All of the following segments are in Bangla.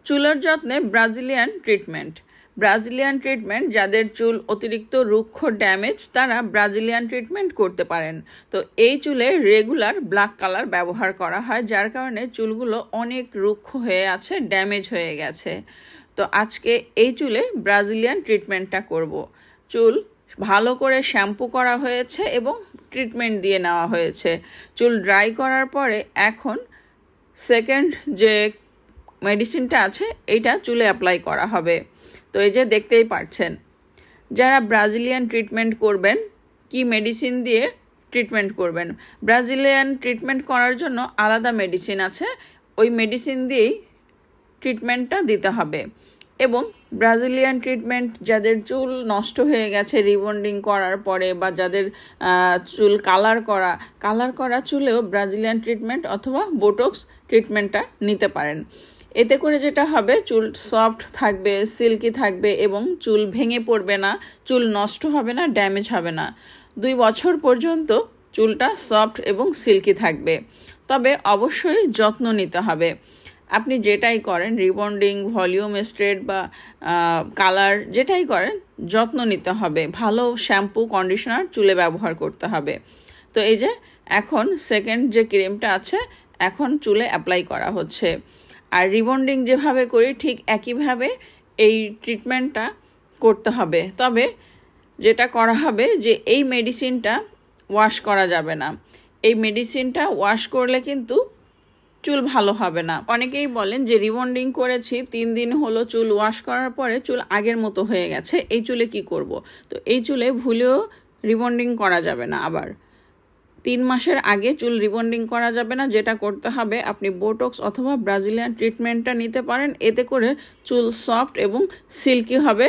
চুলের যত্নে ব্রাজিলিয়ান ট্রিটমেন্ট যাদের চুল অতিরিক্ত রুক্ষ ড্যামেজ তারা ব্রাজিলিয়ান ট্রিটমেন্ট করতে পারেন। তো এই চুলে রেগুলার ব্ল্যাক কালার ব্যবহার করা হয়, যার কারণে চুলগুলো অনেক রুক্ষ হয়ে আছে, ড্যামেজ হয়ে গেছে। তো আজকে এই চুলে ব্রাজিলিয়ান ট্রিটমেন্টটা করব। চুল ভালো করে শ্যাম্পু করা হয়েছে এবং ট্রিটমেন্ট দিয়ে নেওয়া হয়েছে। চুল ড্রাই করার পরে এখন সেকেন্ড যে মেডিসিনটা আছে এইটা চুলে অ্যাপ্লাই করা হবে। তো এই যে দেখতেই পাচ্ছেন, যারা ব্রাজিলিয়ান ট্রিটমেন্ট করবেন কি মেডিসিন দিয়ে ট্রিটমেন্ট করবেন। ব্রাজিলিয়ান ট্রিটমেন্ট করার জন্য আলাদা মেডিসিন আছে, ওই মেডিসিন দিয়েই ট্রিটমেন্টটা দিতে হবে। এবং ব্রাজিলিয়ান ট্রিটমেন্ট যাদের চুল নষ্ট হয়ে গেছে রিবন্ডিং করার পরে, বা যাদের চুল কালার করা চুলেও ব্রাজিলিয়ান ট্রিটমেন্ট অথবা বোটক্স ট্রিটমেন্টটা নিতে পারেন। এতে করে যেটা হবে, চুল সফট থাকবে, সিল্কি থাকবে এবং চুল ভেঙে পড়বে না, চুল নষ্ট হবে না, ড্যামেজ হবে না। 2 বছর পর্যন্ত চুলটা সফট এবং সিল্কি থাকবে। তবে অবশ্যই যত্ন নিতে হবে। আপনি যেটাই করেন, রিবন্ডিং, ভলিউম স্ট্রেট বা কালার যেটাই করেন, যত্ন নিতে হবে। ভালো শ্যাম্পু কন্ডিশনার চুলে ব্যবহার করতে হবে। তো এই যে এখন সেকেন্ড যে ক্রিমটা আছে এখন চুলে অ্যাপ্লাই করা হচ্ছে। আর রিবন্ডিং যেভাবে করি ঠিক একইভাবে এই ট্রিটমেন্টটা করতে হবে। তবে যেটা করা হবে যে এই মেডিসিনটা ওয়াশ করা যাবে না। এই মেডিসিনটা ওয়াশ করলে কিন্তু চুল ভালো হবে না। অনেকেই বলেন যে রিবন্ডিং করেছি 3 দিন হলো, চুল ওয়াশ করার পরে চুল আগের মতো হয়ে গেছে, এই চুলে কি করব। তো এই চুলে ভুলেও রিবন্ডিং করা যাবে না। আবার 3 মাসের আগে চুল রিবন্ডিং করা যাবে না। যেটা করতে হবে, আপনি বোটক্স অথবা ব্রাজিলিয়ান ট্রিটমেন্টটা নিতে পারেন। এতে করে চুল সফট এবং সিল্কি হবে,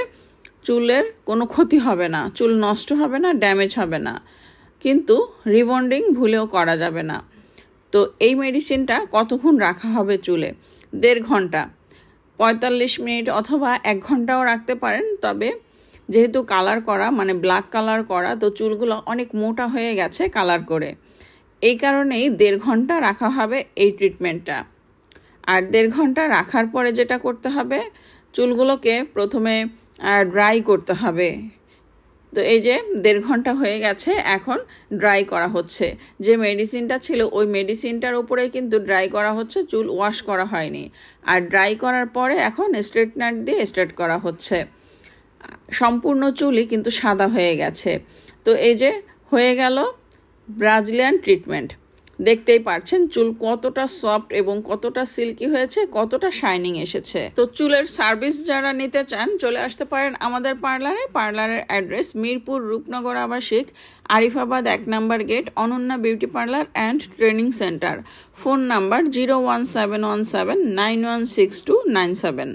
চুলের কোনো ক্ষতি হবে না, চুল নষ্ট হবে না, ড্যামেজ হবে না। কিন্তু রিবন্ডিং ভুলেও করা যাবে না। তো এই মেডিসিনটা কতক্ষণ রাখা হবে চুলে? 1.5 ঘন্টা, 45 মিনিট অথবা 1 ঘন্টাও রাখতে পারেন। তবে যেহেতু কালার করা, মানে ব্ল্যাক কালার করা, তো চুলগুলো অনেক মোটা হয়ে গেছে কালার করে, এই কারণেই 1.5 ঘন্টা রাখা হবে এই ট্রিটমেন্টটা। আর 1.5 ঘন্টা রাখার পরে যেটা করতে হবে, চুলগুলোকে প্রথমে ড্রাই করতে হবে। তো এই যে 1.5 ঘন্টা হয়ে গেছে, এখন ড্রাই করা হচ্ছে। যে মেডিসিনটা ছিল ওই মেডিসিনটার উপরে কিন্তু ড্রাই করা হচ্ছে, চুল ওয়াশ করা হয়নি। আর ড্রাই করার পরে এখন স্ট্রেটনার দিয়ে স্ট্রেট করা হচ্ছে। সম্পূর্ণ চুলই কিন্তু সাদা হয়ে গেছে। তো এই যে হয়ে গেল ব্রাজিলিয়ান ট্রিটমেন্ট। দেখতেই পাচ্ছেন চুল কতটা সফট এবং কতটা সিল্কি হয়েছে, কতটা শাইনিং এসেছে। তো চুলের সার্ভিস যারা নিতে চান চলে আসতে পারেন আমাদের পার্লারে। পার্লারের অ্যাড্রেস মিরপুর রূপনগর আবাসিক, আরিফাবাদ 1 নম্বর gate, Ananya beauty parlour and training centre. Phone number 01717916297।